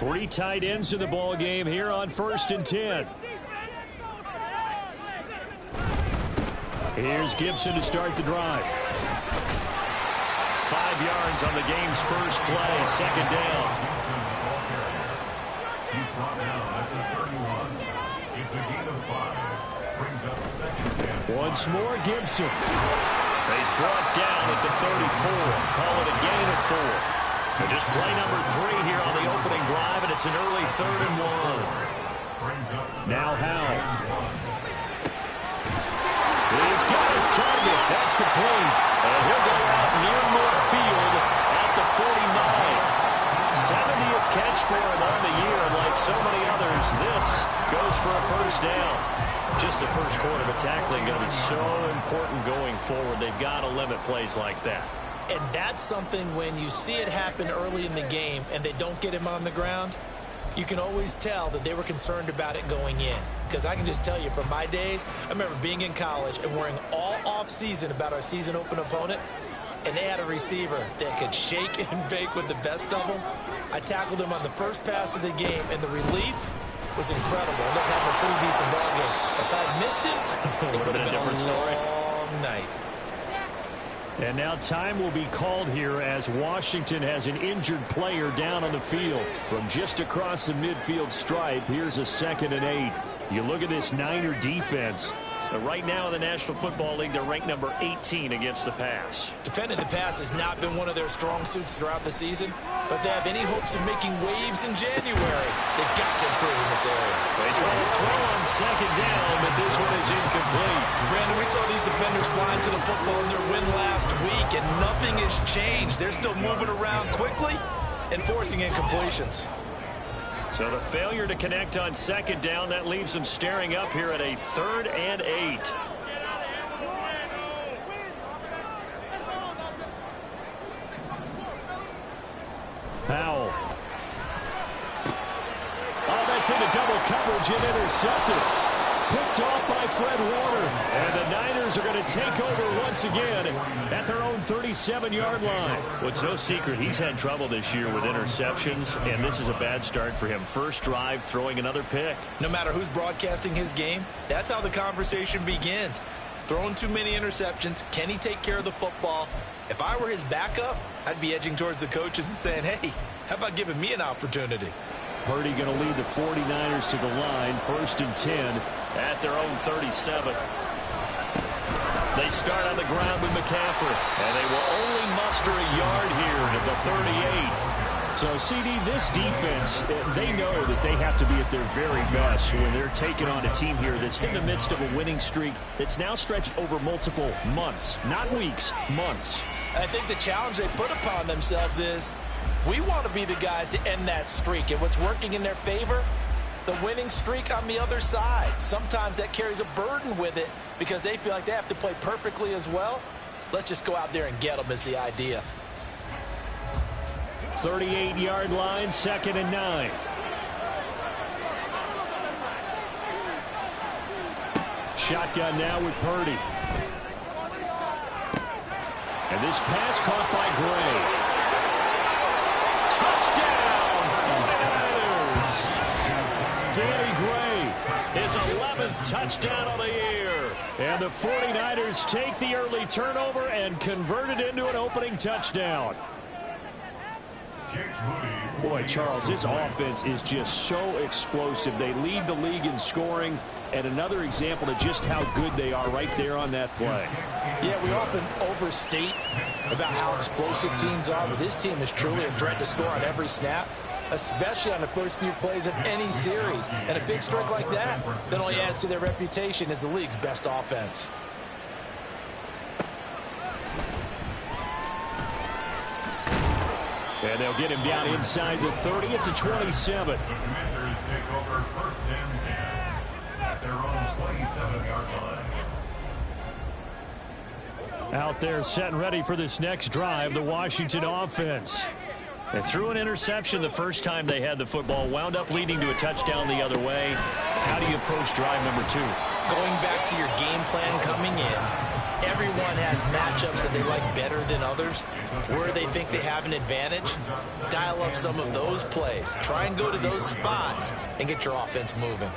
Three tight ends in the ball game here on 1st and 10. Here's Gibson to start the drive. 5 yards on the game's first play, second down. He's brought down at the 31. It's a gain of 5. Brings up second down. Once more, Gibson. He's brought down at the 34. Call it a gain of 4. And just play number 3 here on the opening drive, and it's an early 3rd and 1. Now Howell. He's got his target. That's complete. And he'll go out near midfield at the 49. 70th catch for him on the year, and like so many others, this goes for a first down. Just the first quarter of tackling going to be so important going forward. They've got to limit plays like that. And that's something when you see it happen early in the game and they don't get him on the ground, you can always tell that they were concerned about it going in. Because I can just tell you from my days, I remember being in college and worrying all off-season about our season open opponent, and they had a receiver that could shake and bake with the best of them. I tackled him on the first pass of the game, and the relief was incredible. I ended up having a pretty decent ball game. If I had missed him, it would have been a different long night. And now time will be called here as Washington has an injured player down on the field. From just across the midfield stripe, here's a 2nd and 8. You look at this Niner defense. Right now in the National Football League, they're ranked number 18 against the pass. Defending the pass has not been one of their strong suits throughout the season, but they have any hopes of making waves in January. They've got to improve in this area. They try to throw on 2nd down, but this one is incomplete. Brandon, we saw these defenders flying to the football in their win last week, and nothing has changed. They're still moving around quickly and forcing incompletions. So the failure to connect on 2nd down, that leaves them staring up here at a 3rd and 8. Powell. Oh, that's into double coverage and intercepted. Picked off by Fred Warner. And the Niners are going to take over once again at their own 37-yard line. Well, it's no secret he's had trouble this year with interceptions, and this is a bad start for him. First drive, throwing another pick. No matter who's broadcasting his game, that's how the conversation begins. Throwing too many interceptions, can he take care of the football? If I were his backup, I'd be edging towards the coaches and saying, hey, how about giving me an opportunity? Purdy going to lead the 49ers to the line, 1st and 10. At their own 37. They start on the ground with McCaffrey, and they will only muster a yard here at the 38. So, CD, this defense, they know that they have to be at their very best when they're taking on a team here that's in the midst of a winning streak that's now stretched over multiple months, not weeks, months. I think the challenge they put upon themselves is we want to be the guys to end that streak, and what's working in their favor, the winning streak on the other side. Sometimes that carries a burden with it because they feel like they have to play perfectly as well. Let's just go out there and get them is the idea. 38-yard line, 2nd and 9. Shotgun now with Purdy. And this pass caught by Gray. Touchdown, 49ers. Danny Gray, his 11th touchdown of the year. And the 49ers take the early turnover and convert it into an opening touchdown. Boy, Charles, this offense is just so explosive. They lead the league in scoring, and another example of just how good they are right there on that play. Yeah, we often overstate about how explosive teams are, but this team is truly a threat to score on every snap, especially on the first few plays of any series. And a big streak like that only adds to their reputation as the league's best offense. And they'll get him down inside the 30 at the 27. The Commanders take over 1st and 10 at their own 27-yard line. Out there set and ready for this next drive, the Washington offense. They threw an interception the first time they had the football, wound up leading to a touchdown the other way. How do you approach drive number 2? Going back to your game plan coming in, everyone has matchups that they like better than others, where they think they have an advantage. Dial up some of those plays. Try and go to those spots and get your offense moving.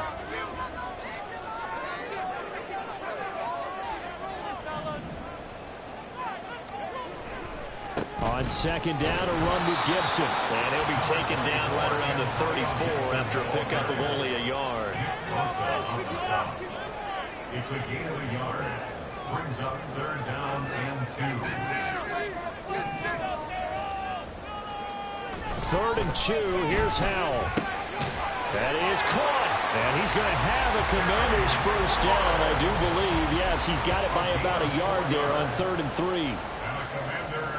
On second down, a run with Gibson. And he'll be taken down right around the 34 after a pickup of only a yard. It's a gain of a yard. Brings up 3rd down and 2. 3rd and 2. Here's Howell. That is caught. And he's going to have a Commanders first down, I do believe. Yes, he's got it by about a yard there on 3rd and 3.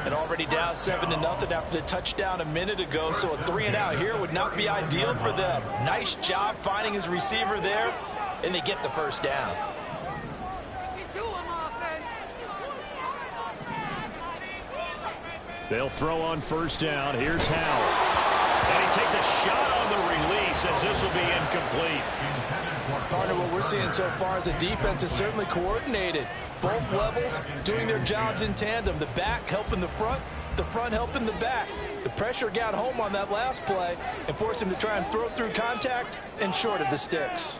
And already down 7-0 after the touchdown a minute ago, so a 3-and-out here would not be ideal for them. Nice job finding his receiver there, and they get the first down. They'll throw on first down. Here's Howell. And he takes a shot on the release as this will be incomplete. Partner, what we're seeing so far is a defense is certainly coordinated. Both levels doing their jobs in tandem. The back helping the front helping the back. The pressure got home on that last play and forced him to try and throw through contact and short of the sticks.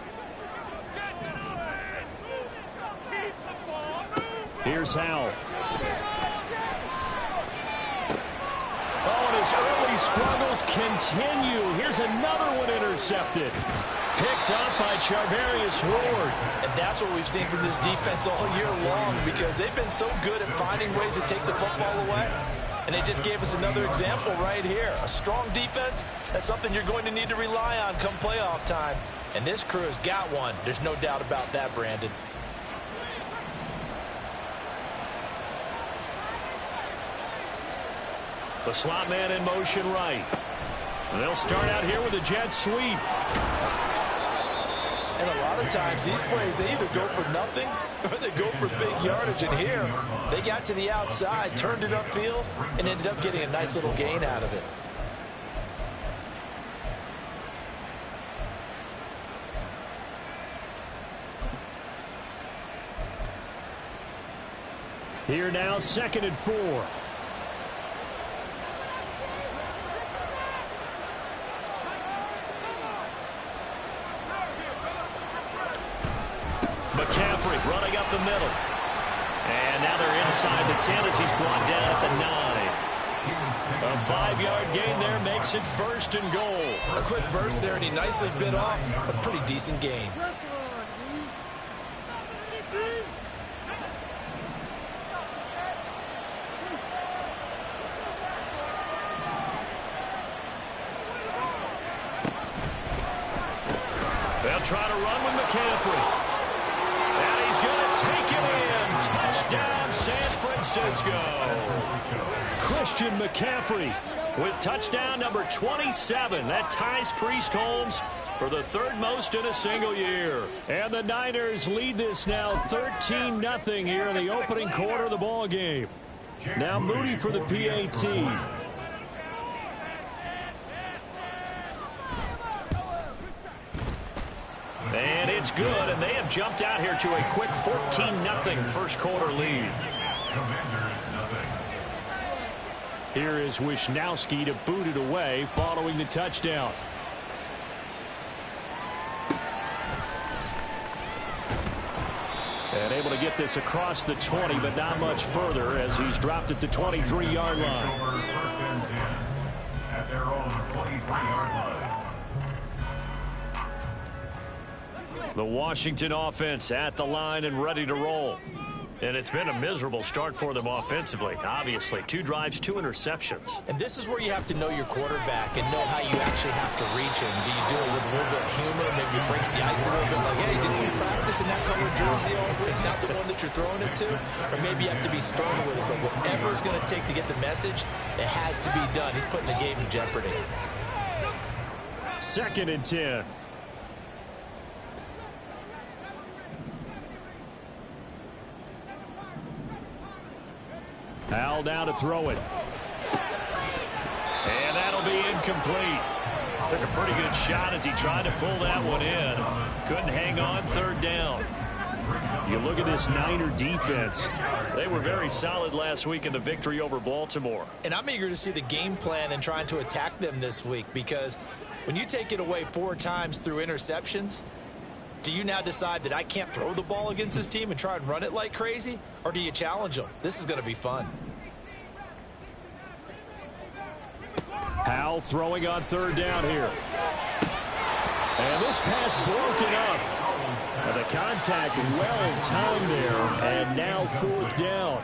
Here's Howell. Oh, and his early struggles continue. Here's another one intercepted. Picked up by Charvarius Ward. And that's what we've seen from this defense all year long, because they've been so good at finding ways to take the football away. And they just gave us another example right here. A strong defense, that's something you're going to need to rely on come playoff time. And this crew has got one. There's no doubt about that, Brandon. The slot man in motion right. And they'll start out here with a jet sweep. And a lot of times these plays, they either go for nothing or they go for big yardage. And here, they got to the outside, turned it upfield, and ended up getting a nice little gain out of it. Here now, 2nd and 4. McCaffrey running up the middle. And now they're inside the 10 as he's brought down at the 9. A 5-yard gain there makes it 1st and goal. A quick burst there, and he nicely bit off a pretty decent gain. They'll try to run with McCaffrey. And he's going to take it in. Touchdown, San Francisco. Christian McCaffrey with touchdown number 27. That ties Priest Holmes for the 3rd most in a single year. And the Niners lead this now 13-0 here in the opening quarter of the ball game. Now Moody for the PAT. And it's good, and they have jumped out here to a quick 14-0 first quarter lead. Here is Wisnowski to boot it away following the touchdown. And able to get this across the 20, but not much further as he's dropped at the 23-yard line. At their own 23-yard line. The Washington offense at the line and ready to roll. And it's been a miserable start for them offensively. Obviously, 2 drives, 2 interceptions. And this is where you have to know your quarterback and know how you actually have to reach him. Do you do it with a little bit of humor? Maybe you break the ice a little bit like, hey, didn't you practice in that color jersey all week? Not the one that you're throwing it to? Or maybe you have to be stern with it. But whatever it's going to take to get the message, it has to be done. He's putting the game in jeopardy. 2nd and 10. Howell down to throw it. And that'll be incomplete. Took a pretty good shot as he tried to pull that one in. Couldn't hang on 3rd down. You look at this Niner defense. They were very solid last week in the victory over Baltimore. And I'm eager to see the game plan and trying to attack them this week, because when you take it away 4 times through interceptions, do you now decide that I can't throw the ball against this team and try and run it like crazy? Or do you challenge them? This is going to be fun. Howell throwing on 3rd down here. And this pass broken up. And the contact well timed there. And now 4th down.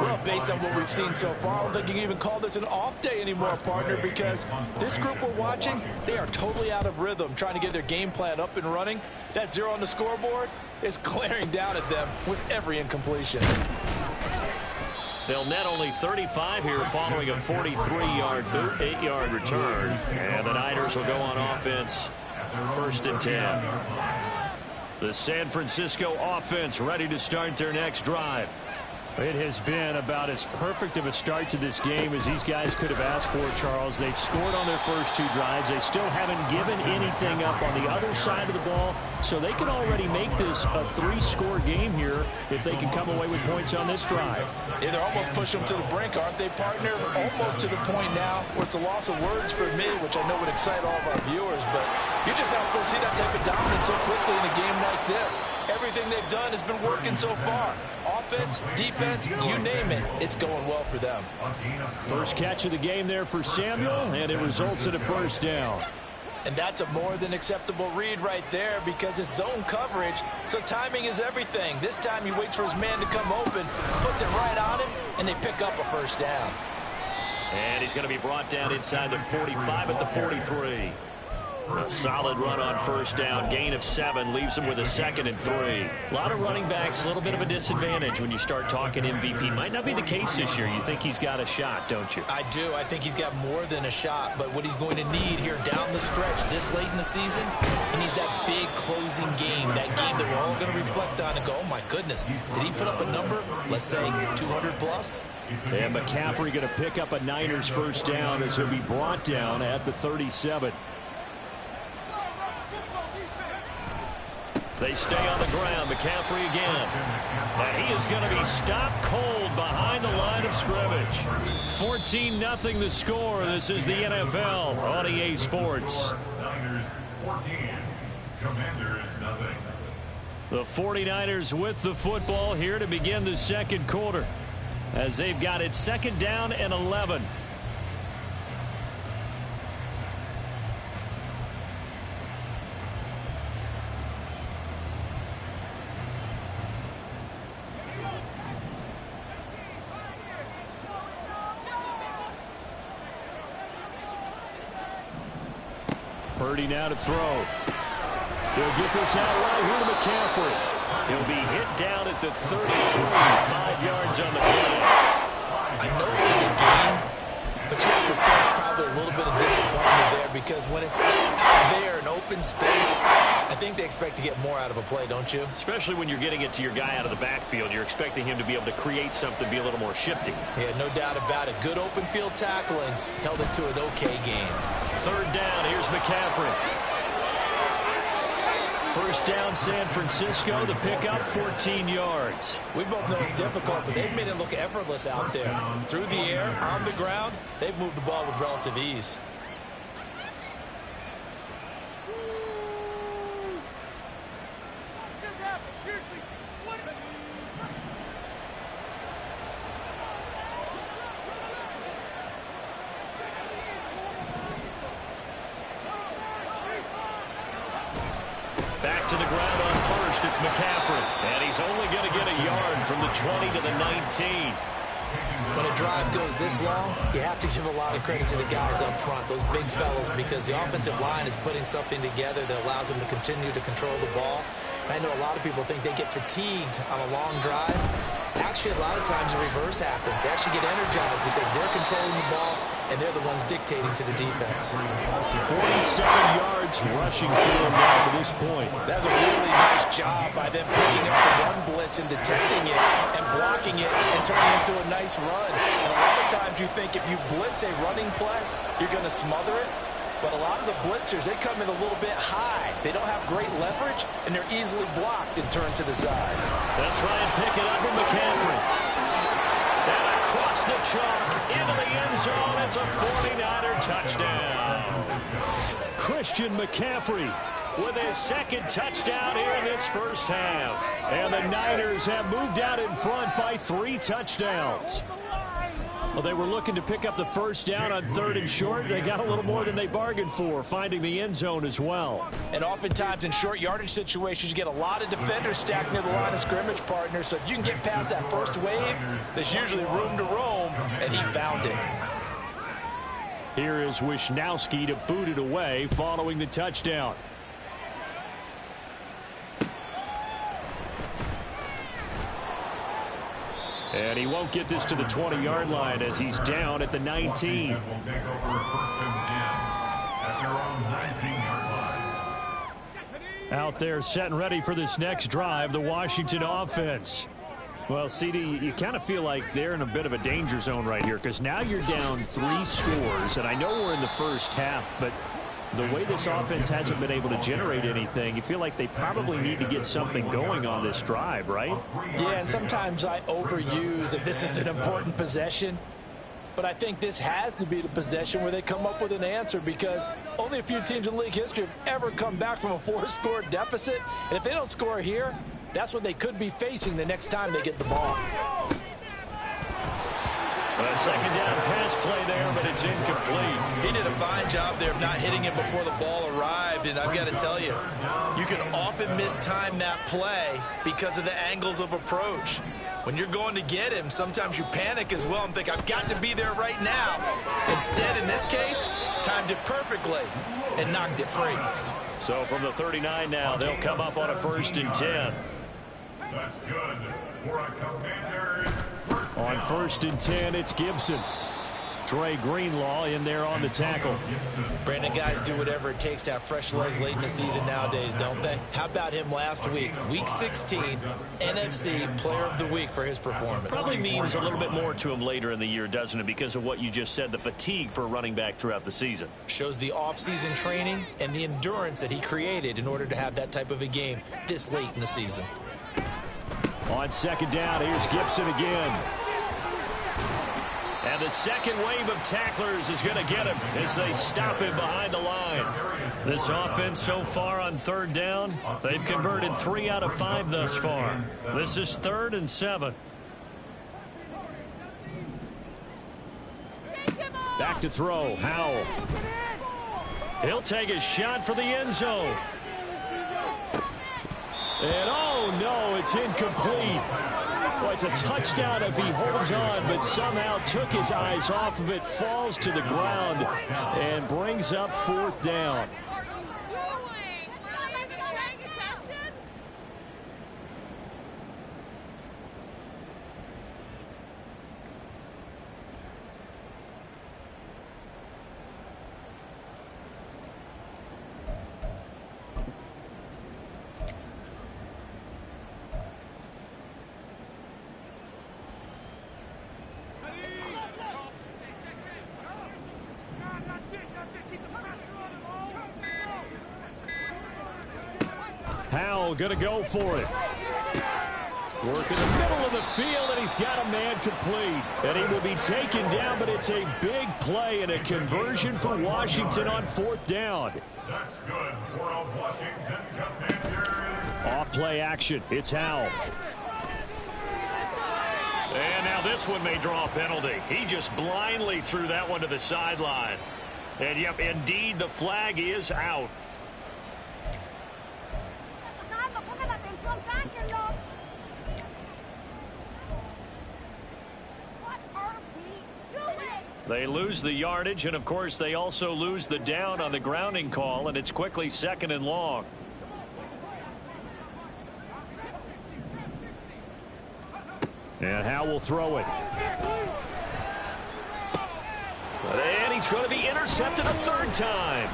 Well, based on what we've seen so far, I don't think you can even call this an off day anymore, partner, because this group we're watching, they are totally out of rhythm, trying to get their game plan up and running. That 0 on the scoreboard is glaring down at them with every incompletion. They'll net only 35 here following a 43-yard boot, 8-yard return. And the Niners will go on offense, 1st and 10. The San Francisco offense ready to start their next drive. It has been about as perfect of a start to this game as these guys could have asked for, Charles. They've scored on their first 2 drives. They still haven't given anything up on the other side of the ball, so they can already make this a 3-score game here if they can come away with points on this drive. Yeah, they're almost pushing them to the brink, aren't they, partner? Almost to the point now where it's a loss of words for me, which I know would excite all of our viewers, but you're just not supposed to see that type of dominance so quickly in a game like this. Everything they've done has been working so far. Offense, defense, you name it, it's going well for them. First catch of the game there for Samuel, and it results in a 1st down. And that's a more than acceptable read right there, because it's zone coverage, so timing is everything. This time he waits for his man to come open, puts it right on him, and they pick up a 1st down. And he's going to be brought down inside the 45 at the 43. A solid run on 1st down. Gain of 7 leaves him with a 2nd and 3. A lot of running backs, a little bit of a disadvantage when you start talking MVP. Might not be the case this year. You think he's got a shot, don't you? I do. I think he's got more than a shot, but what he's going to need here down the stretch this late in the season, he needs that big closing game, that game that we're all going to reflect on and go, oh my goodness, did he put up a number, let's say 200 plus? And McCaffrey going to pick up a Niners 1st down as he'll be brought down at the 37. They stay on the ground. McCaffrey again. And he is going to be stopped cold behind the line of scrimmage. 14-0 the score. This is the NFL on EA Sports. Niners 14, Commanders nothing. The 49ers with the football here to begin the 2nd quarter, as they've got it 2nd down and 11. Purdy now to throw. He'll get this out right here to McCaffrey. He'll be hit down at the 33, 5 yards on the play. I know it was a game, but you have to sense probably a little bit of disappointment there, because when it's out there in open space, I think they expect to get more out of a play, don't you? Especially when you're getting it to your guy out of the backfield. You're expecting him to be able to create something, be a little more shifty. Yeah, no doubt about it. Good open field tackling held it to an okay game. 3rd down, here's McCaffrey. 1st down, San Francisco. The pickup, 14 yards. We both know it's difficult, but they've made it look effortless out there. Through the air, on the ground, they've moved the ball with relative ease. Back to the ground on 1st. It's McCaffrey. And he's only going to get a yard from the 20 to the 19. When a drive goes this long, you have to give a lot of credit to the guys up front, those big fellas, because the offensive line is putting something together that allows them to continue to control the ball. And I know a lot of people think they get fatigued on a long drive. Actually, a lot of times the reverse happens. They actually get energized because they're controlling the ball, and they're the ones dictating to the defense. 47 yards rushing for him now to this point. That's a really nice job by them picking up the run blitz and detecting it and blocking it and turning it into a nice run. And a lot of times you think if you blitz a running play, you're going to smother it. But a lot of the blitzers, they come in a little bit high. They don't have great leverage, and they're easily blocked and turned to the side. They'll try and pick it up with McCaffrey. And across the chalk, into the end zone. It's a 49er touchdown. Christian McCaffrey With his second touchdown here in this first half. And the Niners have moved out in front by 3 touchdowns. Well, they were looking to pick up the first down on 3rd and short. They got a little more than they bargained for, finding the end zone as well. And oftentimes in short yardage situations, you get a lot of defenders stacked near the line of scrimmage, partner. So if you can get past that first wave, there's usually room to roam, and he found it. Here is Wisnowski to boot it away following the touchdown. And he won't get this to the 20-yard line as he's down at the 19. Out there set and ready for this next drive, the Washington offense. Well, CD, you kind of feel like they're in a bit of a danger zone right here because now you're down 3 scores, and I know we're in the first half, but the way this offense hasn't been able to generate anything, you feel like they probably need to get something going on this drive, right? Yeah, and sometimes I overuse that this is an important possession, but I think this has to be the possession where they come up with an answer because only a few teams in league history have ever come back from a 4-score deficit, and if they don't score here, that's what they could be facing the next time they get the ball. A second down pass play there, but it's incomplete. He did a fine job there of not hitting him before the ball arrived, and I've got to tell you, you can often mistime that play because of the angles of approach. When you're going to get him, sometimes you panic as well and think, I've got to be there right now. Instead, in this case, timed it perfectly and knocked it free. So from the 39 now, they'll come up on a 1st and 10. That's good for a Commanders. On 1st and 10, it's Gibson. Trey Greenlaw in there on the tackle. Brandon, guys do whatever it takes to have fresh legs late in the season nowadays, don't they? How about him last week? Week 16, NFC Player of the Week for his performance. Probably means a little bit more to him later in the year, doesn't it? Because of what you just said, the fatigue for a running back throughout the season. Shows the offseason training and the endurance that he created in order to have that type of a game this late in the season. On 2nd down, here's Gibson again. And the second wave of tacklers is going to get him as they stop him behind the line. This offense so far on 3rd down, they've converted 3 out of 5 thus far. This is 3rd and 7. Back to throw, Howell. He'll take a shot for the end zone. And oh no, it's incomplete. Well, it's a touchdown if he holds on, but somehow took his eyes off of it, falls to the ground, and brings up 4th down. Howell going to go for it. Work in the middle of the field, and he's got a man complete. And he will be taken down, but it's a big play and a conversion for Washington on 4th down. That's good for a Washington Commanders. Off play action. It's Howell. And now this one may draw a penalty. He just blindly threw that one to the sideline. And, yep, indeed, the flag is out. They lose the yardage, and, of course, they also lose the down on the grounding call, and it's quickly 2nd and long. And Howell will throw it. And he's going to be intercepted a 3rd time.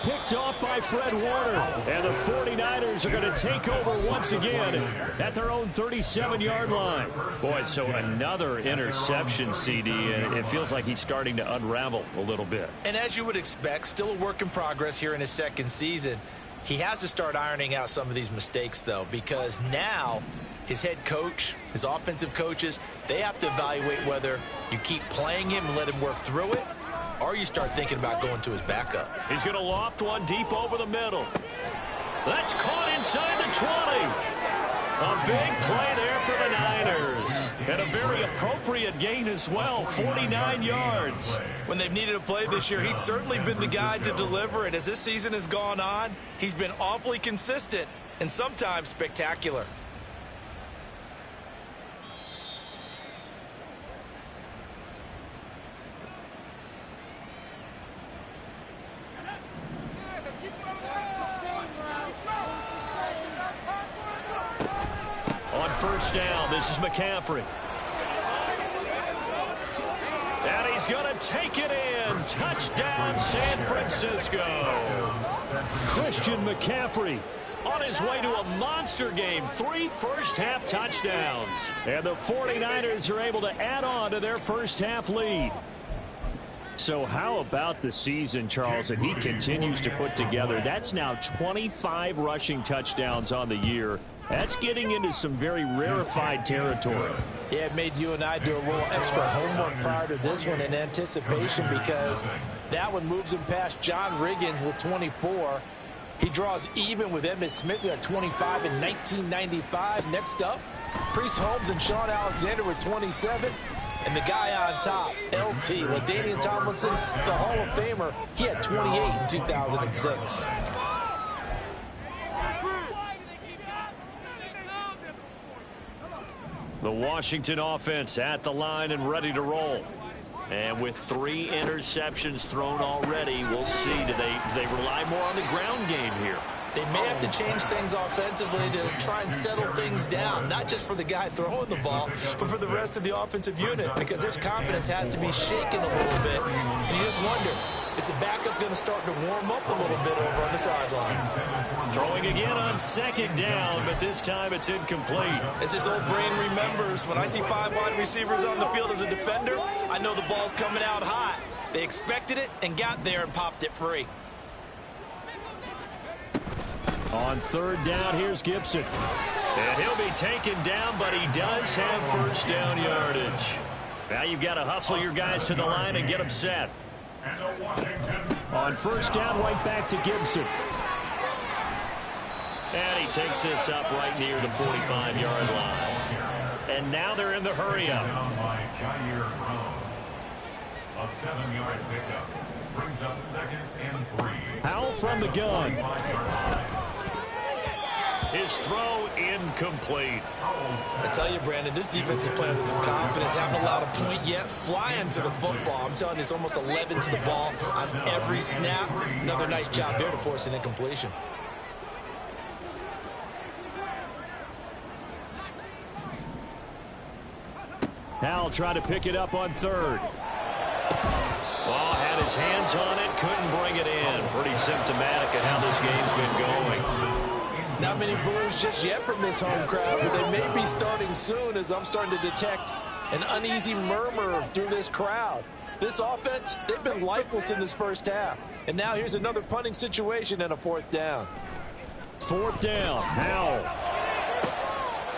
picked off by Fred Warner. And the 49ers are going to take over once again at their own 37-yard line. Boy, so another interception, CD, and it feels like he's starting to unravel a little bit. And as you would expect, still a work in progress here in his second season. He has to start ironing out some of these mistakes, though, because now his head coach, his offensive coaches, they have to evaluate whether you keep playing him and let him work through it, or you start thinking about going to his backup. He's going to loft one deep over the middle. That's caught inside the 20. A big play there for the Niners. And a very appropriate gain as well, 49 yards. When they've needed a play this year, he's certainly been the guy to deliver it. As this season has gone on, he's been awfully consistent and sometimes spectacular. On first down, this is McCaffrey. And he's going to take it in. Touchdown, San Francisco. Christian McCaffrey on his way to a monster game. 3 first-half touchdowns. And the 49ers are able to add on to their first-half lead. So how about the season, Charles, that he continues to put together? That's now 25 rushing touchdowns on the year. That's getting into some very rarefied territory. Yeah, it made you and I do a little extra homework prior to this one in anticipation, because that one moves him past John Riggins with 24. He draws even with Emmitt Smith at 25 in 1995. Next up, Priest Holmes and Sean Alexander with 27. And the guy on top, LT, LaDainian Tomlinson, the Hall of Famer, he had 28 in 2006. The Washington offense at the line and ready to roll. And with 3 interceptions thrown already, we'll see. Do they rely more on the ground game here? They may have to change things offensively to try and settle things down, not just for the guy throwing the ball, but for the rest of the offensive unit, because their confidence has to be shaken a little bit. And you just wonder, is the backup going to start to warm up a little bit over on the sideline? Throwing again on second down, but this time it's incomplete. As his old brain remembers, when I see 5 wide receivers on the field as a defender, I know the ball's coming out hot. They expected it and got there and popped it free. On third down, here's Gibson. And he'll be taken down, but he does have first down yardage. Now you've got to hustle your guys to the line and get them set. On first down, right back to Gibson. And he takes this up right near the 45-yard line. And now they're in the hurry-up. A 7-yard pickup brings up 2nd and 3. Howell from the gun. His throw incomplete. I tell you, Brandon, this defense is playing with some confidence. Haven't allowed a point yet. Flying to the football. I'm telling you, it's almost 11 to the ball on every snap. Another nice job there to force an incompletion. Howell tried to pick it up on third. Well, had his hands on it, couldn't bring it in. Pretty symptomatic of how this game's been going. Not many boos just yet from this home crowd, but they may be starting soon, as I'm starting to detect an uneasy murmur through this crowd. This offense, they've been lifeless in this first half. And now here's another punting situation and a 4th down. 4th down, Howell.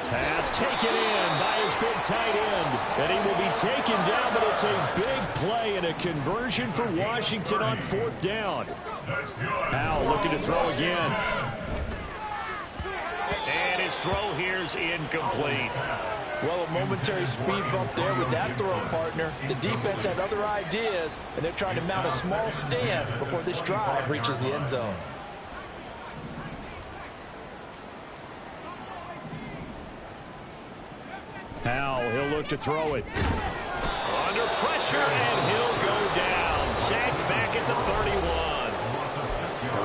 Pass taken in by his big tight end. And he will be taken down, but it's a big play and a conversion for Washington on 4th down. Howell looking to throw again. And his throw here's incomplete. Well, a momentary speed bump there with that throw, partner. The defense had other ideas, and they're trying to mount a small stand before this drive reaches the end zone. Howell, he'll look to throw it. Under pressure, and he'll go down. Sacked back at the 31.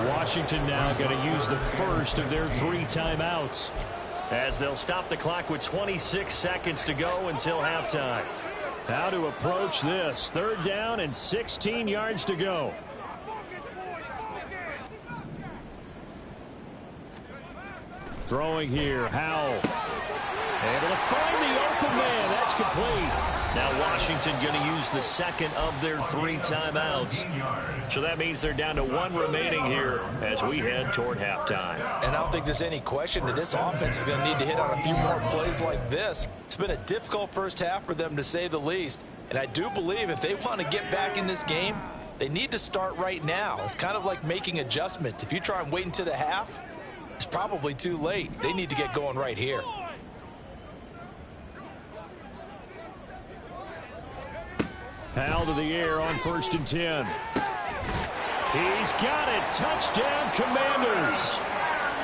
Washington now going to use the first of their 3 timeouts, as they'll stop the clock with 26 seconds to go until halftime. How to approach this. 3rd down and 16 yards to go. Throwing here, Howell. Able to find the open man. That's complete. Now Washington going to use the second of their 3 timeouts. So that means they're down to 1 remaining here as we head toward halftime. And I don't think there's any question that this offense is going to need to hit on a few more plays like this. It's been a difficult first half for them, to say the least. And I do believe if they want to get back in this game, they need to start right now. It's kind of like making adjustments. If you try and wait until the half, it's probably too late. They need to get going right here. Howell to the air on 1st and 10. He's got it. Touchdown, Commanders.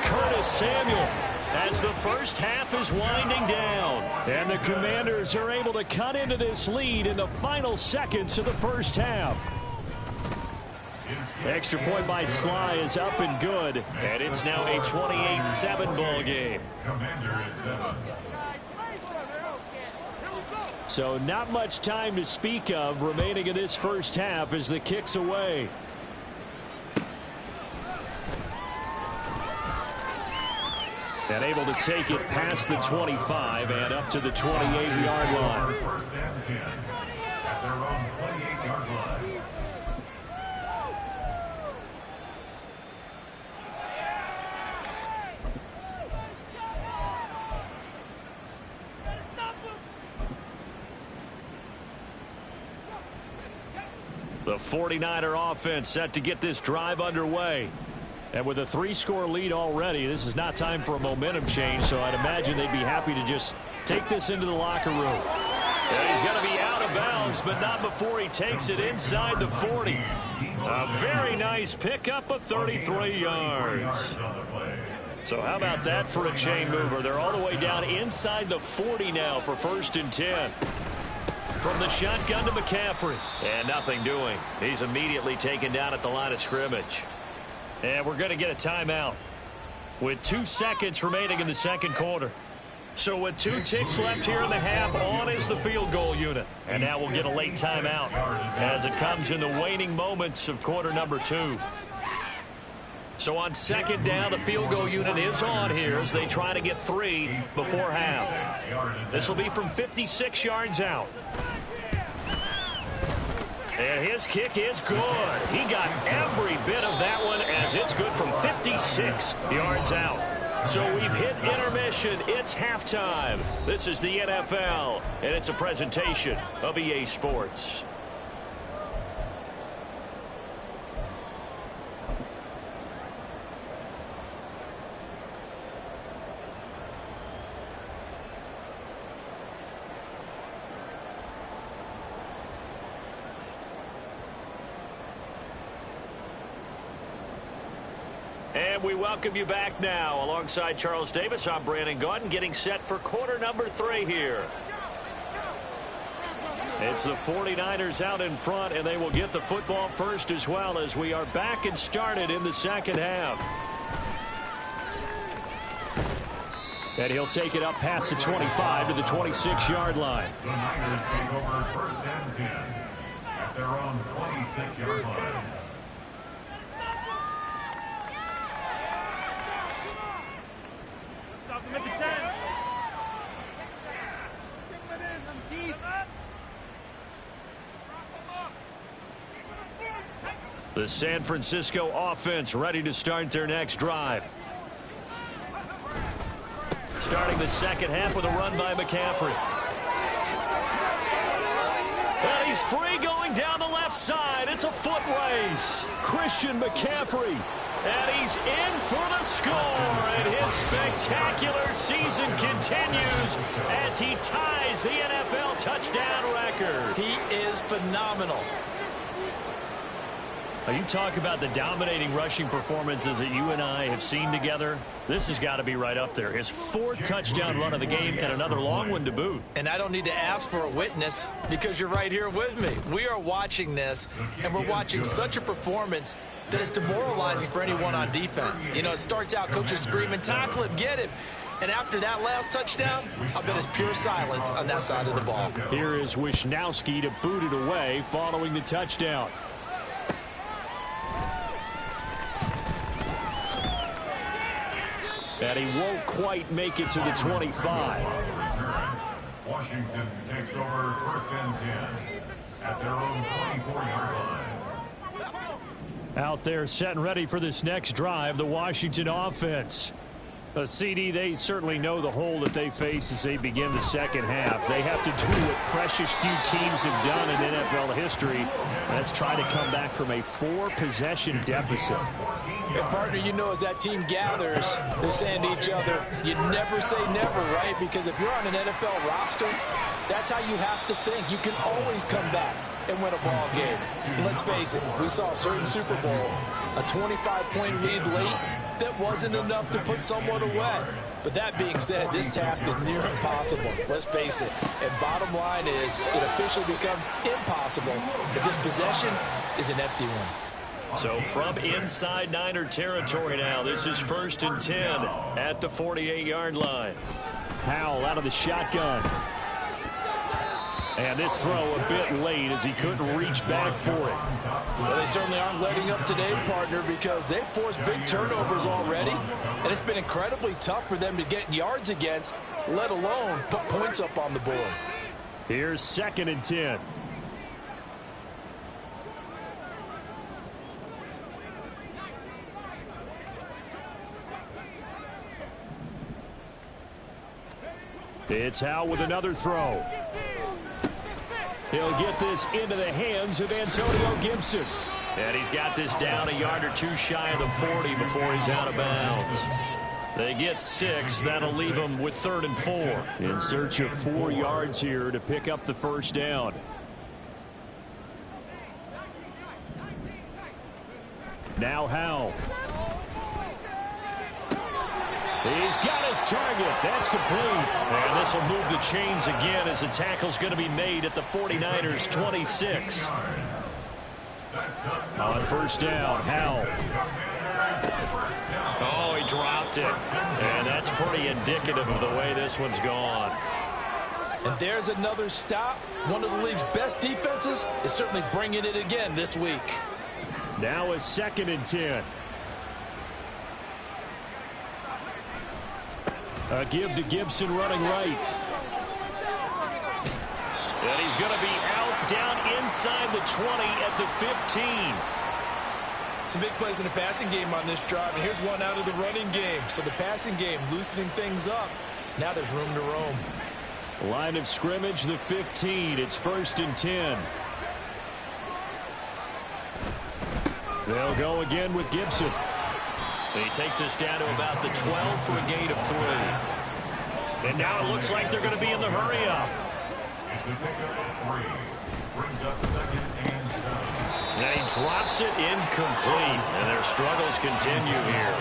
Curtis Samuel as the first half is winding down. And the Commanders are able to cut into this lead in the final seconds of the first half. Extra point by Sly is up and good. And it's now a 28-7 ball game. Commander is 7. So not much time to speak of remaining in this first half as the kick's away. And able to take it past the 25 and up to the 28-yard line. 1st and 10 at their own 28-yard line. The 49er offense set to get this drive underway. And with a 3-score lead already, this is not time for a momentum change, so I'd imagine they'd be happy to just take this into the locker room. And he's going to be out of bounds, but not before he takes it inside the 40. A very nice pickup of 33 yards. So how about that for a chain mover? They're all the way down inside the 40 now for 1st and 10. From the shotgun to McCaffrey. And nothing doing. He's immediately taken down at the line of scrimmage. And we're going to get a timeout with 2 seconds remaining in the second quarter. So with 2 ticks left here in the half, on is the field goal unit. And now we'll get a late timeout as it comes in the waning moments of quarter number 2. So on 2nd down, the field goal unit is on here as they try to get 3 before half. This will be from 56 yards out. And his kick is good. He got every bit of that one as it's good from 56 yards out. So we've hit intermission. It's halftime. This is the NFL, and it's a presentation of EA Sports. And we welcome you back now. Alongside Charles Davis, I'm Brandon Gaudin, getting set for quarter number 3 here. It's the 49ers out in front, and they will get the football first as well as we are back and started in the second half. And he'll take it up past the 25 to the 26-yard line. The Niners take over 1st and 10 at their own 26-yard line. At the 10. The San Francisco offense ready to start their next drive. Starting the second half with a run by McCaffrey. And he's free going down the left side. It's a foot race. Christian McCaffrey. And he's in for the score, and his spectacular season continues as he ties the NFL touchdown record. He is phenomenal. You talk about the dominating rushing performances that you and I have seen together. This has got to be right up there. His 4th touchdown run of the game and another long one to boot. And I don't need to ask for a witness because you're right here with me. We are watching this, and we're watching such a performance that is demoralizing for anyone on defense. You know, it starts out coaches screaming, tackle him, get him. And after that last touchdown, I bet it's pure silence on that side of the ball. Here is Wishnowski to boot it away following the touchdown. And he won't quite make it to the 25. Washington takes over 1st and 10 at their own 24-yard line. Out there set and ready for this next drive, the Washington offense. A CD, they certainly know the hole that they face as they begin the second half. They have to do what precious few teams have done in NFL history. That's try to come back from a 4-possession deficit. And partner, you know, as that team gathers, they're saying to each other, you never say never, right? Because if you're on an NFL roster, that's how you have to think. You can always come back and win a ball game. And let's face it, we saw a certain Super Bowl, a 25-point lead late, that wasn't enough to put someone away. But that being said, this task is near impossible. Let's face it. And bottom line is, it officially becomes impossible if this possession is an empty one. So from inside Niner territory now, this is 1st and 10 at the 48-yard line. Howell out of the shotgun. And this throw a bit late as he couldn't reach back for it. Well, they certainly aren't letting up today, partner, because they've forced big turnovers already, and it's been incredibly tough for them to get yards against, let alone put points up on the board. Here's 2nd and 10. It's Howell with another throw. He'll get this into the hands of Antonio Gibson. And he's got this down a yard or two shy of the 40 before he's out of bounds. They get 6. That'll leave them with 3rd and 4. In search of 4 yards here to pick up the first down. Now Howell. He's got his target. That's complete. And this will move the chains again as the tackle's going to be made at the 49ers 26. On first down, Howell. Oh, he dropped it. And that's pretty indicative of the way this one's gone. And there's another stop. One of the league's best defenses is certainly bringing it again this week. Now a 2nd and 10. A give to Gibson running right. And he's going to be out down inside the 20 at the 15. Some big plays in the passing game on this drive, and here's one out of the running game. So the passing game loosening things up. Now there's room to roam. Line of scrimmage, the 15. It's 1st and 10. They'll go again with Gibson. He takes us down to about the 12 for a gain of 3. And now it looks like they're going to be in the hurry-up. It's a pickup of 3. Brings up 2nd and 7. And he drops it incomplete. And their struggles continue here.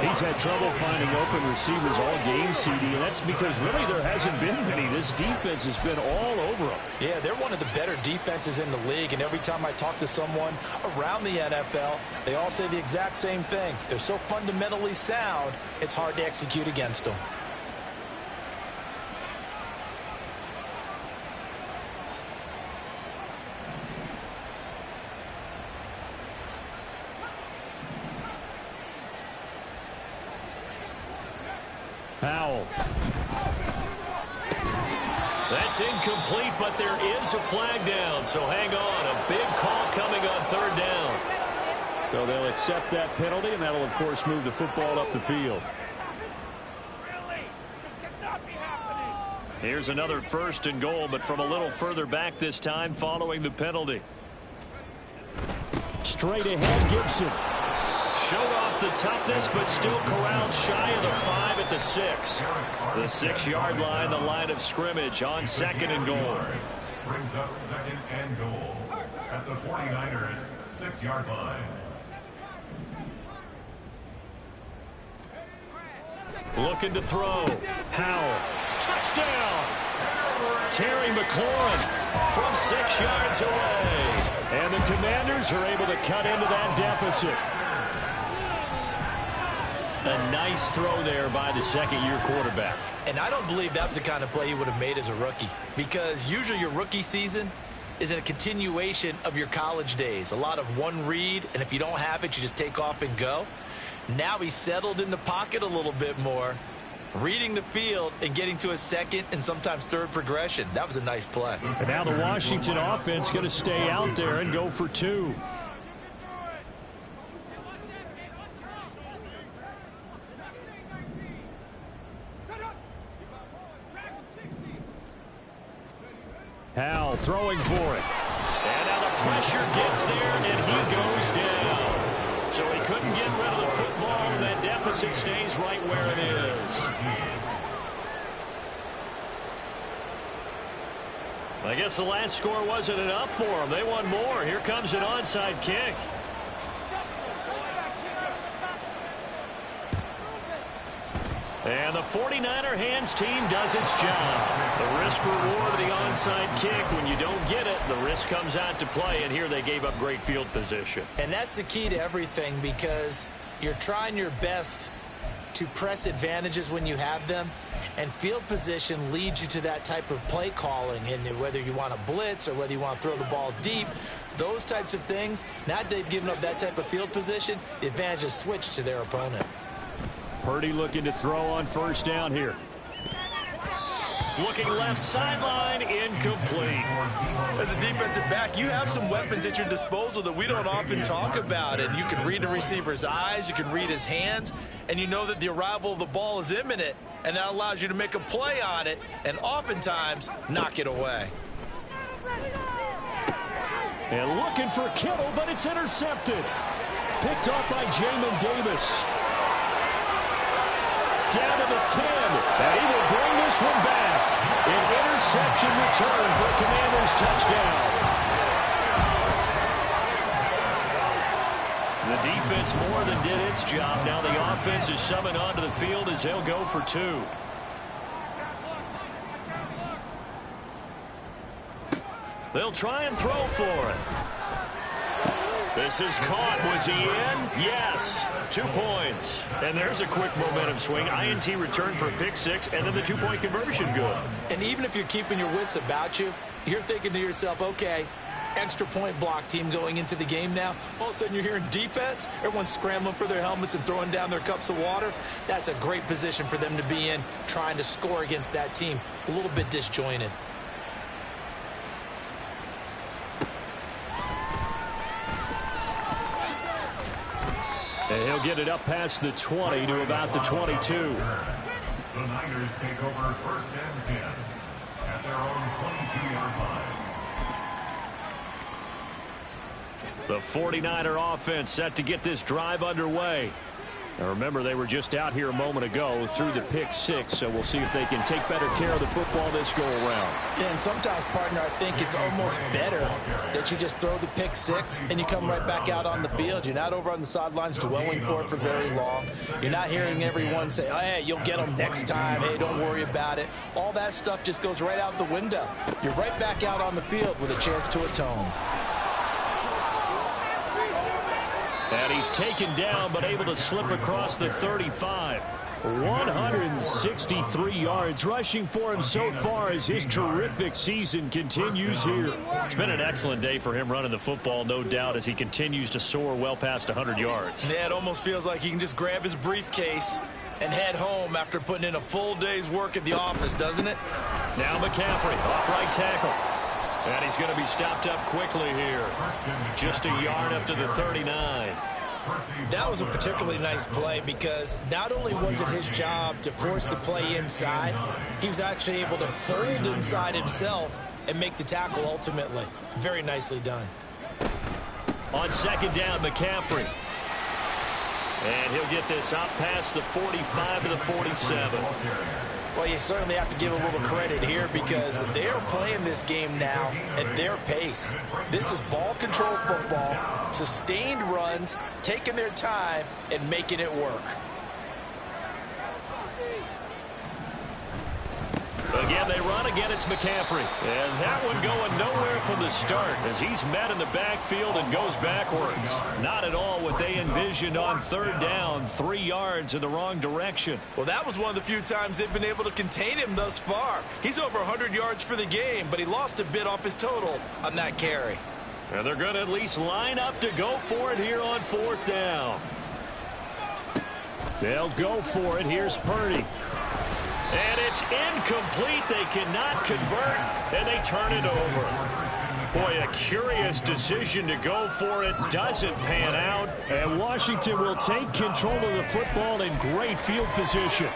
He's had trouble finding open receivers all game, CD, and that's because really there hasn't been many. This defense has been all over them. Yeah, they're one of the better defenses in the league, and every time I talk to someone around the NFL, they all say the exact same thing. They're so fundamentally sound, it's hard to execute against them. Howell. That's incomplete, but there is a flag down, so hang on. A big call coming on 3rd down. So they'll accept that penalty, and that'll, of course, move the football up the field. Here's another 1st and goal, but from a little further back this time following the penalty. Straight ahead, Gibson. Showed off the toughness, but still corralled shy of the 5 at the 6. The 6-yard line, the line of scrimmage on 2nd and goal. Brings up 2nd and goal at the 49ers 6-yard line. Looking to throw. Howell. Touchdown! Terry McLaurin from 6 yards away. And the Commanders are able to cut into that deficit. A nice throw there by the 2nd-year quarterback. And I don't believe that was the kind of play he would have made as a rookie, because usually your rookie season is a continuation of your college days. A lot of one read, and if you don't have it, you just take off and go. Now he's settled in the pocket a little bit more, reading the field and getting to a second and sometimes third progression. That was a nice play. And now the Washington offense going to stay out there and go for 2. Howell throwing for it. And now the pressure gets there, and he goes down. So he couldn't get rid of the football, and that deficit stays right where it is. I guess the last score wasn't enough for them. They want more. Here comes an onside kick. And the 49er hands team does its job. The risk reward of the onside kick. When you don't get it, the risk comes out to play, and here they gave up great field position. And that's the key to everything, because you're trying your best to press advantages when you have them, and field position leads you to that type of play calling. And whether you want to blitz or whether you want to throw the ball deep, those types of things, now that they've given up that type of field position, the advantage is switched to their opponent. Purdy looking to throw on first down here. Looking left sideline, incomplete. As a defensive back, you have some weapons at your disposal that we don't often talk about. And you can read the receiver's eyes, you can read his hands, and you know that the arrival of the ball is imminent, and that allows you to make a play on it and oftentimes knock it away. And looking for Kittle, but it's intercepted. Picked off by Jamin Davis. Down to the 10, and he will bring this one back. An interception return for a Commanders touchdown. The defense more than did its job. Now the offense is summoned onto the field as they'll go for 2. They'll try and throw for it. This is caught. Was he in? Yes. 2 points. And there's a quick momentum swing. INT return for a pick 6, and then the 2-point conversion good. And even if you're keeping your wits about you, you're thinking to yourself, okay, extra point block team going into the game now. All of a sudden you're hearing defense. Everyone's scrambling for their helmets and throwing down their cups of water. That's a great position for them to be in, trying to score against that team. A little bit disjointed. And he'll get it up past the 20 to about the 22. The Niners take over first and 10 at their own 22-yard line. The 49er offense set to get this drive underway. Now remember, they were just out here a moment ago through the pick 6, so we'll see if they can take better care of the football this go-around. Yeah, and sometimes, partner, I think it's almost better that you just throw the pick 6 and you come right back out on the field. You're not over on the sidelines dwelling for it for very long. You're not hearing everyone say, oh, hey, you'll get them next time. Hey, don't worry about it. All that stuff just goes right out the window. You're right back out on the field with a chance to atone. And he's taken down, but able to slip across the 35. 163 yards rushing for him so far as his terrific season continues here. It's been an excellent day for him running the football, no doubt, as he continues to soar well past 100 yards. Yeah, it almost feels like he can just grab his briefcase and head home after putting in a full day's work at the office, doesn't it? Now McCaffrey off right tackle. And he's going to be stopped up quickly here. Just a yard up to the 39. That was a particularly nice play because not only was it his job to force the play inside, he was actually able to fold inside himself and make the tackle ultimately. Very nicely done. On second down, McCaffrey. And he'll get this up past the 45 to the 47. Well, you certainly have to give a little credit here because they're playing this game now at their pace. This is ball control football, sustained runs, taking their time, and making it work. Again, they run. Again, it's McCaffrey. And that one going nowhere from the start as he's met in the backfield and goes backwards. Not at all what they envisioned on third down. 3 yards in the wrong direction. Well, that was one of the few times they've been able to contain him thus far. He's over 100 yards for the game, but he lost a bit off his total on that carry. And they're going to at least line up to go for it here on fourth down. They'll go for it. Here's Purdy. And it's incomplete. They cannot convert, and they turn it over. Boy, a curious decision to go for it. Doesn't pan out. And Washington will take control of the football in great field position.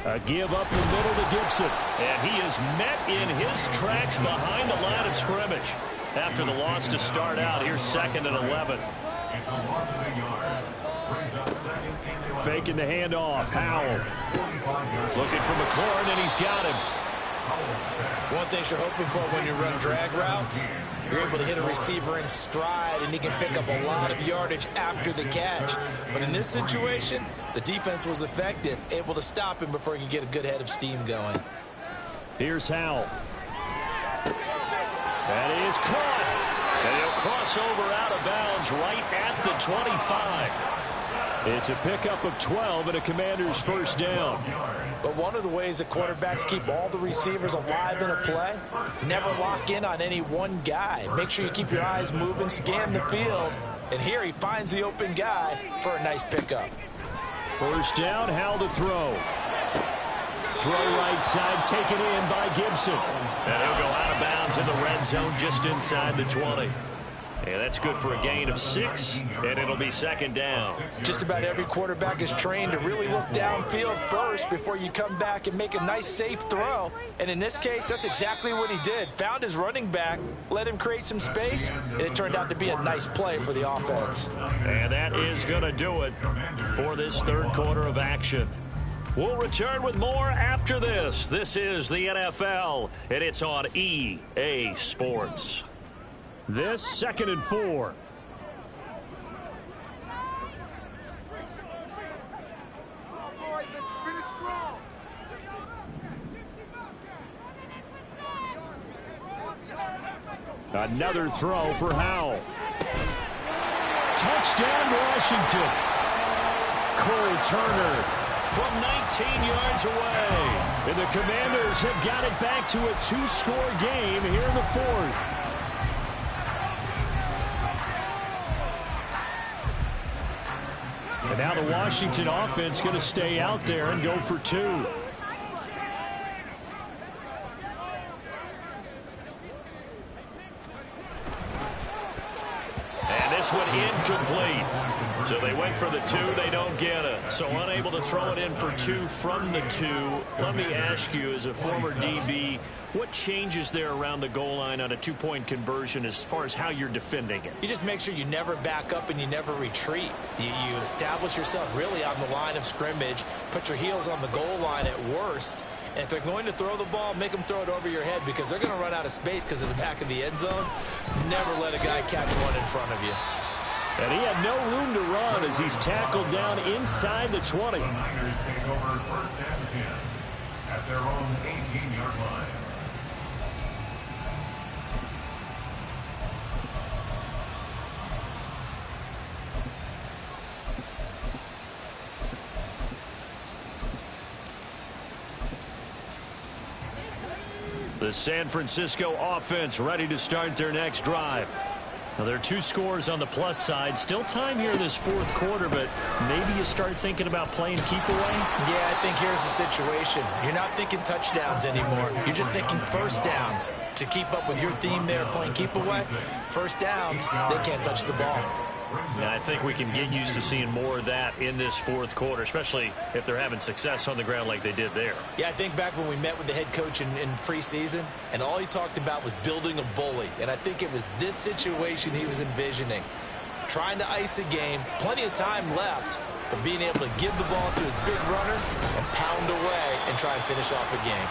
A give up the middle to Gibson. And he is met in his tracks behind the line of scrimmage. After the loss to start out, here's 2nd and 11. It's a loss of a yard. Brings up 2nd and 11. Faking the handoff. Howell. Looking for McLaurin, and he's got him. One thing you're hoping for when you run drag routes, you're able to hit a receiver in stride, and he can pick up a lot of yardage after the catch. But in this situation, the defense was effective, able to stop him before he could get a good head of steam going. Here's Howell. That is caught. And he'll cross over out of bounds right at the 25. It's a pickup of 12 and a Commander's first down. But one of the ways that quarterbacks keep all the receivers alive in a play, never lock in on any one guy. Make sure you keep your eyes moving, scan the field. And here he finds the open guy for a nice pickup. First down, Howell to throw. Throw right side, taken in by Gibson. And he'll go out of bounds in the red zone just inside the 20. And that's good for a gain of 6, and it'll be 2nd down. Just about every quarterback is trained to really look downfield first before you come back and make a nice, safe throw. And in this case, that's exactly what he did. Found his running back, let him create some space, and it turned out to be a nice play for the offense. And that is going to do it for this 3rd quarter of action. We'll return with more after this. This is the NFL, and it's on EA Sports. This 2nd and 4. Another throw for Howell. Touchdown, Washington. Cole Turner from 19 yards away. And the Commanders have got it back to a 2-score game here in the 4th. And now the Washington offense going to stay out there and go for 2. And this one incomplete. So they went for the 2, they don't get it. So unable to throw it in for 2 from the 2. Let me ask you, as a former DB, what changes there around the goal line on a 2-point conversion as far as how you're defending it? You just make sure you never back up and you never retreat. You establish yourself really on the line of scrimmage, put your heels on the goal line at worst, and if they're going to throw the ball, make them throw it over your head because they're going to run out of space because of the back of the end zone. Never let a guy catch one in front of you. And he had no room to run as he's tackled down inside the 20. The Niners take over 1st and 10 at their own 18-yard line. The San Francisco offense ready to start their next drive. Now, there are 2 scores on the plus side. Still time here in this 4th quarter, but maybe you start thinking about playing keep away? Yeah, I think here's the situation. You're not thinking touchdowns anymore. You're just thinking first downs. To keep up with your theme there, playing keep away, first downs, they can't touch the ball. And I think we can get used to seeing more of that in this 4th quarter, especially if they're having success on the ground like they did there. Yeah, I think back when we met with the head coach in preseason, and all he talked about was building a bully. And I think it was this situation he was envisioning. Trying to ice a game, plenty of time left, but being able to give the ball to his big runner and pound away and try and finish off a game.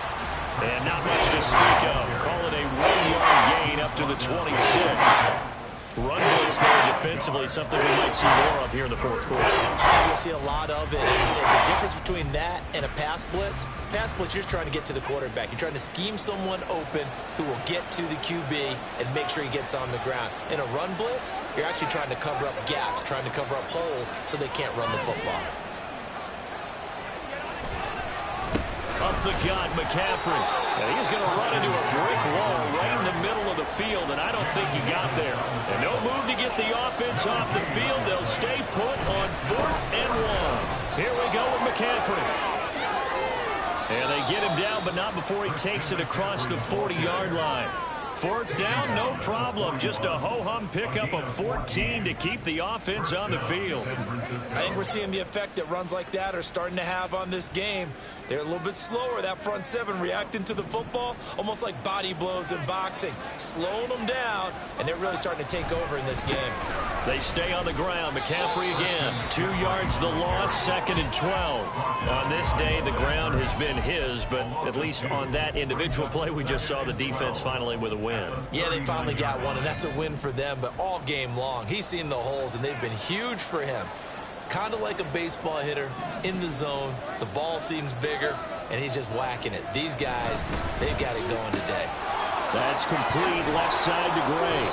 And not much to speak of. Call it a 1-yard gain up to the 26. Run blitz there defensively, something we might see more of here in the 4th quarter. I think we'll see a lot of it. And the difference between that and a pass blitz, you're just trying to get to the quarterback. You're trying to scheme someone open who will get to the QB and make sure he gets on the ground. In a run blitz, you're actually trying to cover up gaps, trying to cover up holes so they can't run the football. Up the gut, McCaffrey. And he's going to run into a brick wall right in the middle of the field, and I don't think he got there. And no move to get the offense off the field. They'll stay put on 4th and 1. Here we go with McCaffrey. And they get him down, but not before he takes it across the 40-yard line. 4th down, no problem. Just a ho-hum pickup of 14 to keep the offense on the field. I think we're seeing the effect that runs like that are starting to have on this game. They're a little bit slower, that front seven, reacting to the football, almost like body blows in boxing, slowing them down, and they're really starting to take over in this game. They stay on the ground. McCaffrey again. 2 yards the loss, 2nd and 12. On this day, the ground has been his, but at least on that individual play, we just saw the defense finally with a win. Yeah, they finally got one, and that's a win for them, but all game long, he's seen the holes, and they've been huge for him. Kind of like a baseball hitter in the zone. The ball seems bigger, and he's just whacking it. These guys, they've got it going today. That's complete left side to Gray.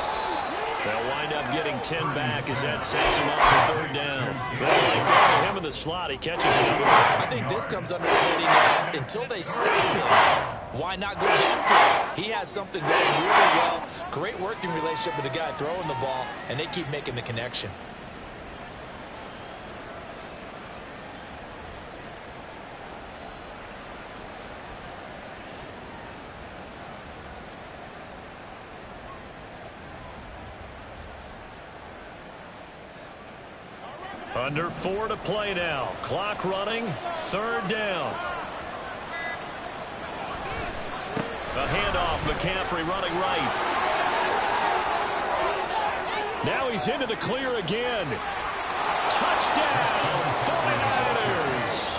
They'll wind up getting 10 back as that sets him up for 3rd down. They like going to him in the slot. He catches it. I think this comes under the heading of until they stop him, why not go back to him? He has something going really well. Great working relationship with the guy throwing the ball, and they keep making the connection. Under 4 to play now. Clock running. 3rd down. A handoff. McCaffrey running right. Now he's into the clear again. Touchdown, 49ers.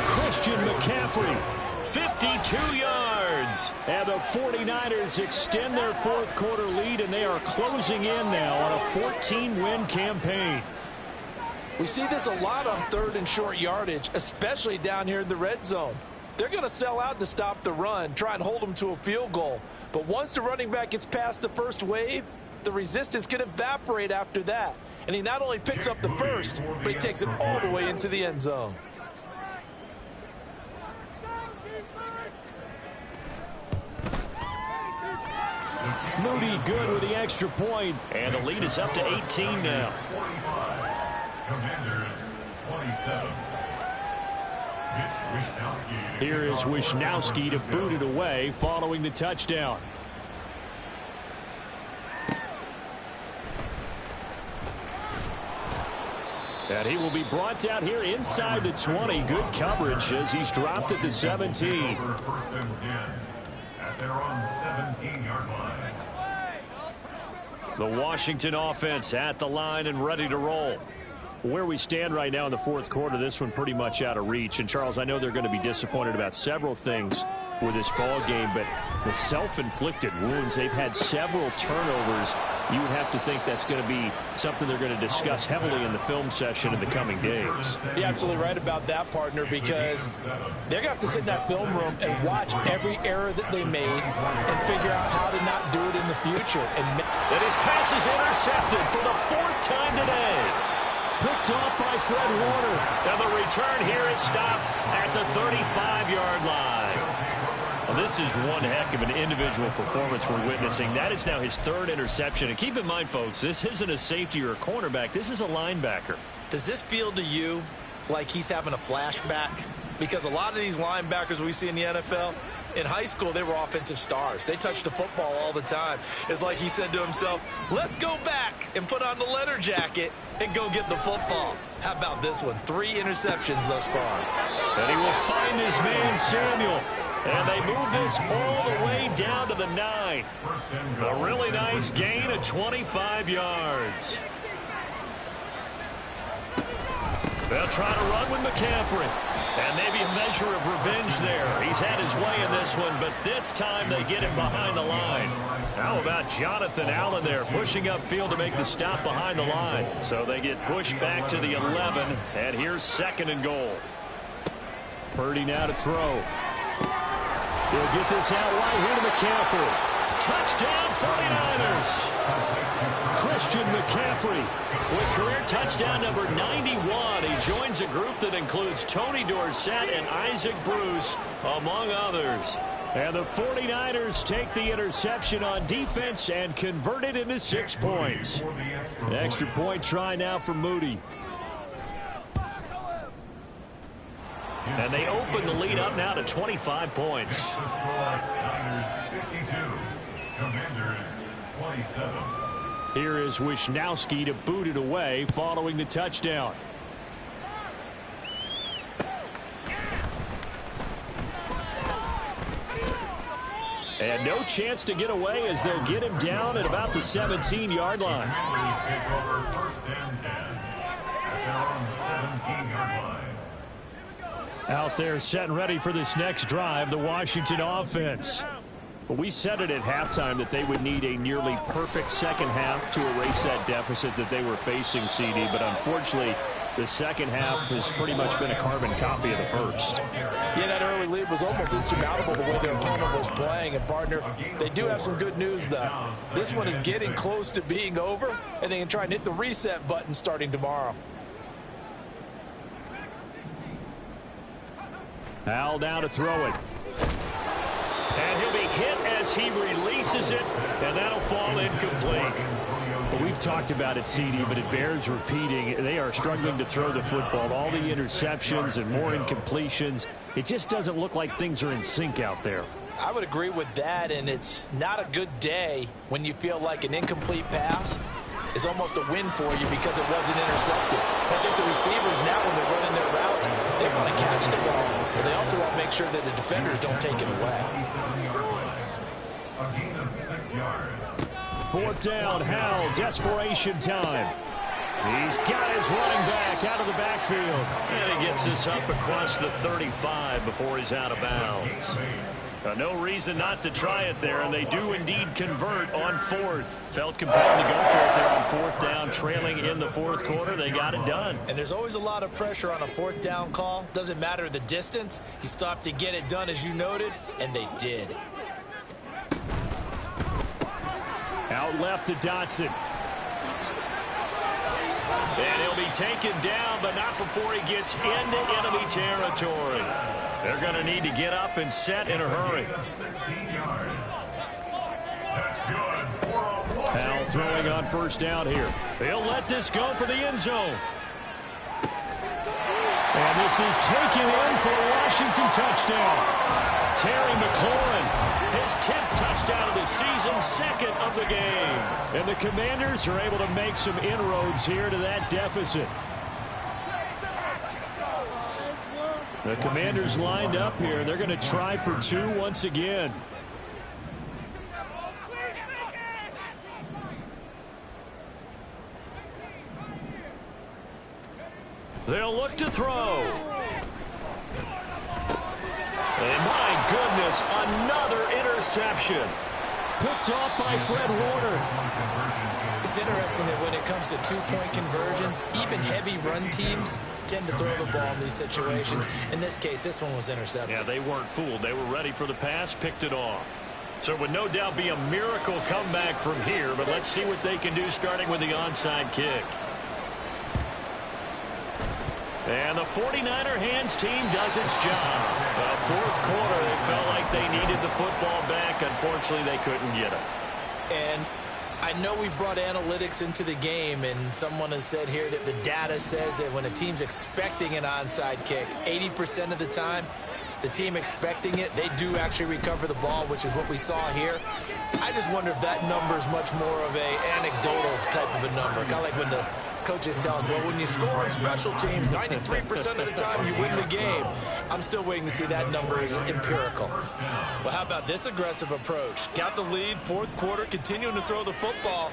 Christian McCaffrey, 52 yards. And the 49ers extend their 4th quarter lead, and they are closing in now on a 14-win campaign. We see this a lot on 3rd and short yardage, especially down here in the red zone. They're going to sell out to stop the run, try and hold them to a field goal. But once the running back gets past the first wave, the resistance can evaporate after that. And he not only picks up the first, but he takes it all the way into the end zone. Moody good with the extra point, and the lead is up to 18 now. Commanders 27. Here is Wishnowski to boot it away following the touchdown. And he will be brought down here inside the 20. Good coverage as he's dropped at the 17. First and 10 at their own 17-yard line. The Washington offense at the line and ready to roll. Where we stand right now in the 4th quarter, this one pretty much out of reach. And, Charles, I know they're going to be disappointed about several things with this ball game, but the self-inflicted wounds, they've had several turnovers. You would have to think that's going to be something they're going to discuss heavily in the film session in the coming days. You're absolutely right about that, partner, because they're going to have to sit in that film room and watch every error that they made and figure out how to not do it in the future. And his pass is intercepted for the 4th time today. Picked off by Fred Warner. And the return here is stopped at the 35-yard line. Well, this is one heck of an individual performance we're witnessing. That is now his 3rd interception. And keep in mind, folks, this isn't a safety or a cornerback. This is a linebacker. does this feel to you like he's having a flashback? Because a lot of these linebackers we see in the NFL, in high school, they were offensive stars. They touched the football all the time. It's like he said to himself, let's go back and put on the leather jacket and go get the football. How about this one? 3 interceptions thus far. And he will find his man, Samuel. And they move this all the way down to the 9. A really nice gain of 25 yards. They'll try to run with McCaffrey. And maybe a measure of revenge there. He's had his way in this one, but this time they get him behind the line. How about Jonathan Allen there pushing upfield to make the stop behind the line? So they get pushed back to the 11, and here's 2nd and goal. Purdy now to throw. He'll get this out right here to McCaffrey. Touchdown 49ers. Christian McCaffrey with career touchdown number 91. He joins a group that includes Tony Dorsett and Isaac Bruce, among others. And the 49ers take the interception on defense and convert it into 6 points. Extra point try now for Moody. And they open the lead up now to 25 points. Commanders 27. Here is Wisnowski to boot it away following the touchdown. And no chance to get away as they'll get him down at about the 17-yard line. Commanders take over 1st and 10 at their own 17-yard line. Out there set and ready for this next drive, the Washington offense. But we said it at halftime that they would need a nearly perfect second half to erase that deficit that they were facing, CD. But unfortunately, the second half has pretty much been a carbon copy of the first. Yeah, that early lead was almost insurmountable the way their opponent was playing. And, partner, they do have some good news, though. This one is getting close to being over, and they can try and hit the reset button starting tomorrow. Al down to throw it. And he'll be hit as he releases it, and that'll fall incomplete. Well, we've talked about it, CD, but it bears repeating. They are struggling to throw the football. All the interceptions and more incompletions. It just doesn't look like things are in sync out there. I would agree with that, and it's not a good day when you feel like an incomplete pass is almost a win for you because it wasn't intercepted. I think the receivers now, when they're running their routes, they want to catch the ball, but they also want to make sure that the defenders don't take it away. A gain of 6 yards. 4th down, Howell, desperation time. He's got his running back out of the backfield. And he gets this up across the 35 before he's out of bounds. No reason not to try it there, and they do indeed convert on 4th. Felt compelled to go for it there on 4th down, trailing in the 4th quarter. They got it done. And there's always a lot of pressure on a 4th down call. Doesn't matter the distance. You still have to get it done, as you noted, and they did. Out left to Dotson. And he'll be taken down, but not before he gets into enemy territory. They're going to need to get up and set in a hurry. 16 yards. That's good for a Washington. Howell throwing on 1st down here. They'll let this go for the end zone. And this is taken in for a Washington touchdown. Terry McLaurin, his 10th touchdown of the season, 2nd of the game. And the Commanders are able to make some inroads here to that deficit. The Commanders lined up here. They're going to try for 2 once again. They'll look to throw. And my goodness, another interception. Picked off by Fred Warner. It's interesting that when it comes to 2-point conversions, even heavy run teams tend to throw the ball in these situations. In this case, this one was intercepted. Yeah, they weren't fooled. They were ready for the pass, picked it off. So it would no doubt be a miracle comeback from here, but let's see what they can do starting with the onside kick. And the 49er hands team does its job. The 4th quarter, they felt like they needed the football back. Unfortunately, they couldn't get it. And I know we brought analytics into the game, and someone has said here that the data says that when a team's expecting an onside kick, 80% of the time, the team expecting it, they do actually recover the ball, which is what we saw here. I just wonder if that number is much more of a anecdotal type of a number. Kind of like when the coaches tell us, well, when you score on special teams, 93% of the time you win the game. I'm still waiting to see that number is empirical. Well, how about this aggressive approach? Got the lead, 4th quarter, continuing to throw the football.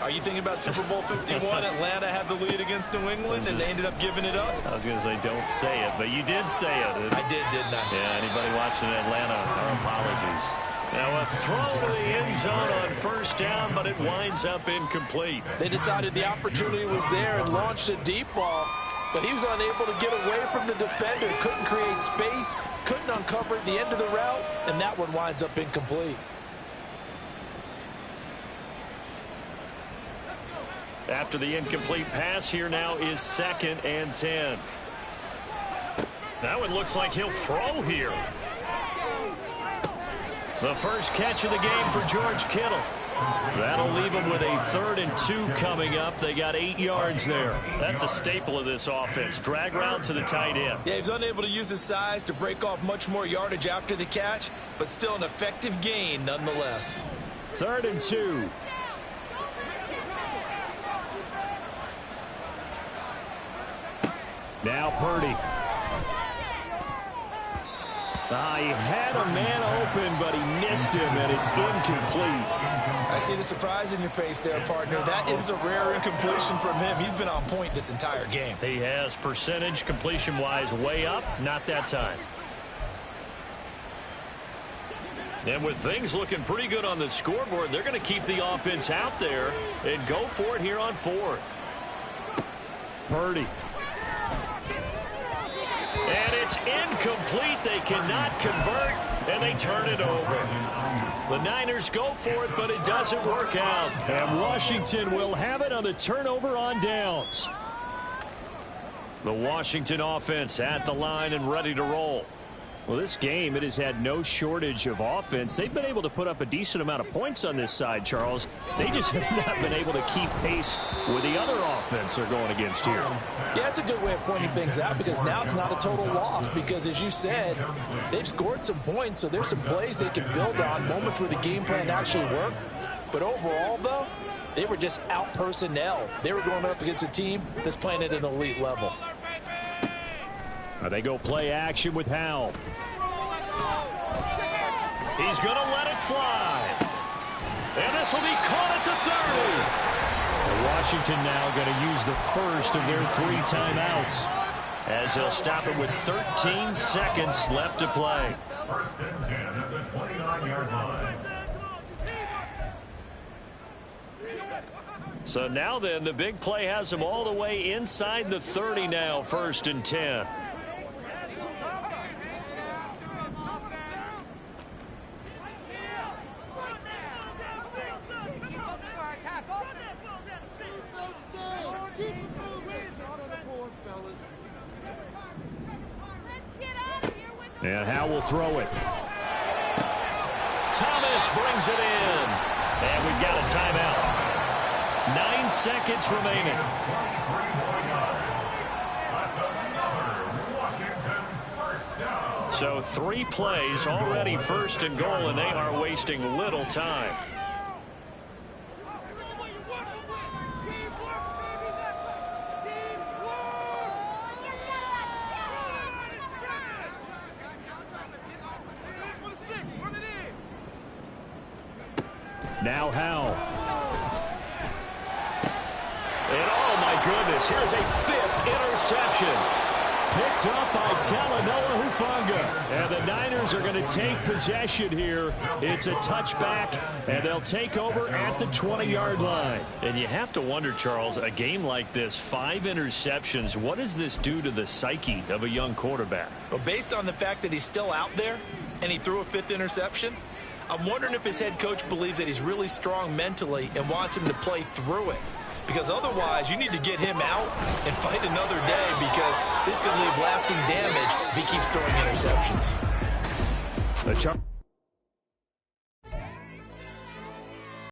Are you thinking about Super Bowl 51? Atlanta had the lead against New England, and they ended up giving it up? I was going to say, don't say it, but you did say it. I did, didn't I? Yeah, anybody watching Atlanta, our apologies. Now a throw to the end zone on 1st down, but it winds up incomplete. They decided the opportunity was there and launched a deep ball, but he was unable to get away from the defender. Couldn't create space, couldn't uncover at the end of the route, and that one winds up incomplete. After the incomplete pass, here now is 2nd and 10. Now it looks like he'll throw here. The first catch of the game for George Kittle. That'll leave them with a 3rd and 2 coming up. They got 8 yards there. That's a staple of this offense. Drag route to the tight end. Yeah, he's unable to use his size to break off much more yardage after the catch, but still an effective gain nonetheless. 3rd and 2. Now Purdy. He had a man open, but he missed him, and it's incomplete. I see the surprise in your face there, partner. That is a rare incompletion from him. He's been on point this entire game. He has percentage completion-wise way up, not that time. And with things looking pretty good on the scoreboard, they're going to keep the offense out there and go for it here on 4th. Purdy. And it's incomplete. They cannot convert, and they turn it over. The Niners go for it, but it doesn't work out. And Washington will have it on the turnover on downs. The Washington offense at the line and ready to roll. Well, this game, it has had no shortage of offense. They've been able to put up a decent amount of points on this side, Charles. They just have not been able to keep pace with the other offense they're going against here. Yeah, it's a good way of pointing things out because now it's not a total loss because, as you said, they've scored some points, so there's some plays they can build on, moments where the game plan actually worked. But overall, though, they were just out-personnel. They were going up against a team that's playing at an elite level. They go play action with Howell. He's going to let it fly. And this will be caught at the 30. Washington now going to use the first of their 3 timeouts, as he'll stop it with 13 seconds left to play. 1st and 10 at the 29-yard line. So now then, the big play has them all the way inside the 30 now, 1st and 10. And Howell will throw it. Thomas brings it in. And we've got a timeout. 9 seconds remaining. So 3 plays already 1st and goal, and they are wasting little time. Now Howell. And oh my goodness, here's a 5th interception. Picked up by Talanoa Hufanga. And the Niners are going to take possession here. It's a touchback, and they'll take over at the 20-yard line. And you have to wonder, Charles, a game like this, 5 interceptions, what does this do to the psyche of a young quarterback? Well, based on the fact that he's still out there and he threw a 5th interception, I'm wondering if his head coach believes that he's really strong mentally and wants him to play through it. Because otherwise, you need to get him out and fight another day because this could leave lasting damage if he keeps throwing interceptions.